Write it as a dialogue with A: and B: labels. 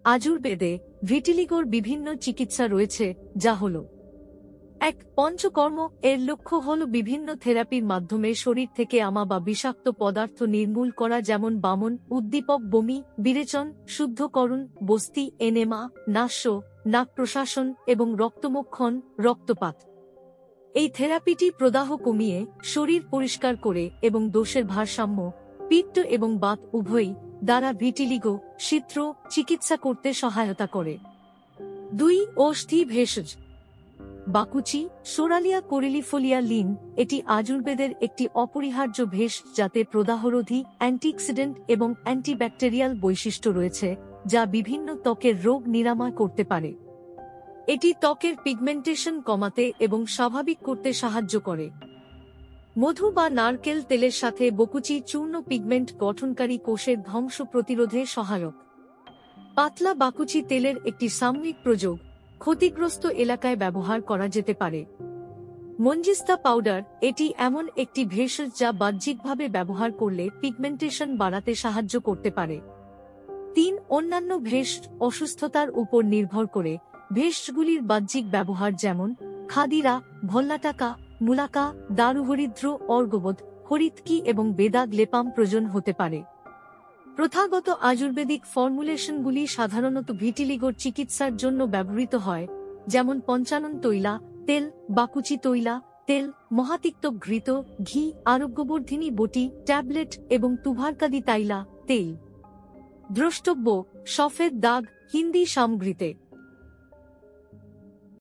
A: আযুর্বেদে ভিটিলিগোর বিভিন্ন চিকিৎসা রয়েছে, যা হল ১. পঞ্চকর্ম। এর লক্ষ্য হল বিভিন্ন থেরাপির মাধ্যমে শরীর থেকে আমা বা বিষাক্ত পদার্থ নির্মূল করা, যেমন বামন, উদ্দীপক, বমি, বিরেচন, শুদ্ধকরণ, বস্তি, এনেমা, নাস্য, নাক প্রশাসন এবং রক্তমোক্ষণ, রক্তপাত। এই থেরাপিটি প্রদাহ কমিয়ে শরীর পরিষ্কার করে এবং দোষের ভারসাম্য, পিত্ত এবং বাত উভয়ই দ্বারা ভিটিলিগো চিত্র চিকিৎসা করতে সহায়তা করে। ২. অস্থি ভেষজ। বাকুচি, সোরালিয়া কোরিলিফোলিয়া লিন। এটি আযুর্বেদের একটি অপরিহার্য ভেষজ যাতে প্রদাহরোধী, অ্যান্টিঅক্সিডেন্ট এবং অ্যান্টিব্যাকটেরিয়াল বৈশিষ্ট্য রয়েছে, যা বিভিন্ন ত্বকের রোগ নিরাময় করতে পারে। এটি ত্বকের পিগমেন্টেশন কমাতে এবং স্বাভাবিক করতে সাহায্য করে। মধু বা নারকেল তেলের সাথে বকুচি চূর্ণ পিগমেন্ট গঠনকারী কোষের ধ্বংস প্রতিরোধে সহায়ক। পাতলা বাকুচি তেলের একটি সাময়িক প্রয়োগ ক্ষতিগ্রস্ত এলাকায় ব্যবহার করা যেতে পারে। মঞ্জিস্তা পাউডার। এটি এমন একটি ভেষজ যা বাহ্যিকভাবে ব্যবহার করলে পিগমেন্টেশন বাড়াতে সাহায্য করতে পারে। ৩. অন্যান্য ভেষজ। অসুস্থতার উপর নির্ভর করে ভেষজগুলির বাহ্যিক ব্যবহার, যেমন খাদিরা, ভল্লাটাকা, মুলাকা, দারুহরিদ্র, অর্গবোধ, হরিৎকি এবং বেদাগ লেপাম প্রয়োজন হতে পারে। প্রথাগত আযুর্বেদিক ফর্মুলেশনগুলি সাধারণত ভিটিলিগোর চিকিৎসার জন্য ব্যবহৃত হয়, যেমন পঞ্চানন তৈলা তেল, বাকুচি তৈলা তেল, মহাতিক্ত ঘৃত ঘি, আরোগ্যবর্ধিনী বটি ট্যাবলেট এবং তুভারকাদি তাইলা তেল। দ্রষ্টব্য: সফেদ দাগ হিন্দি সামগ্রীতে।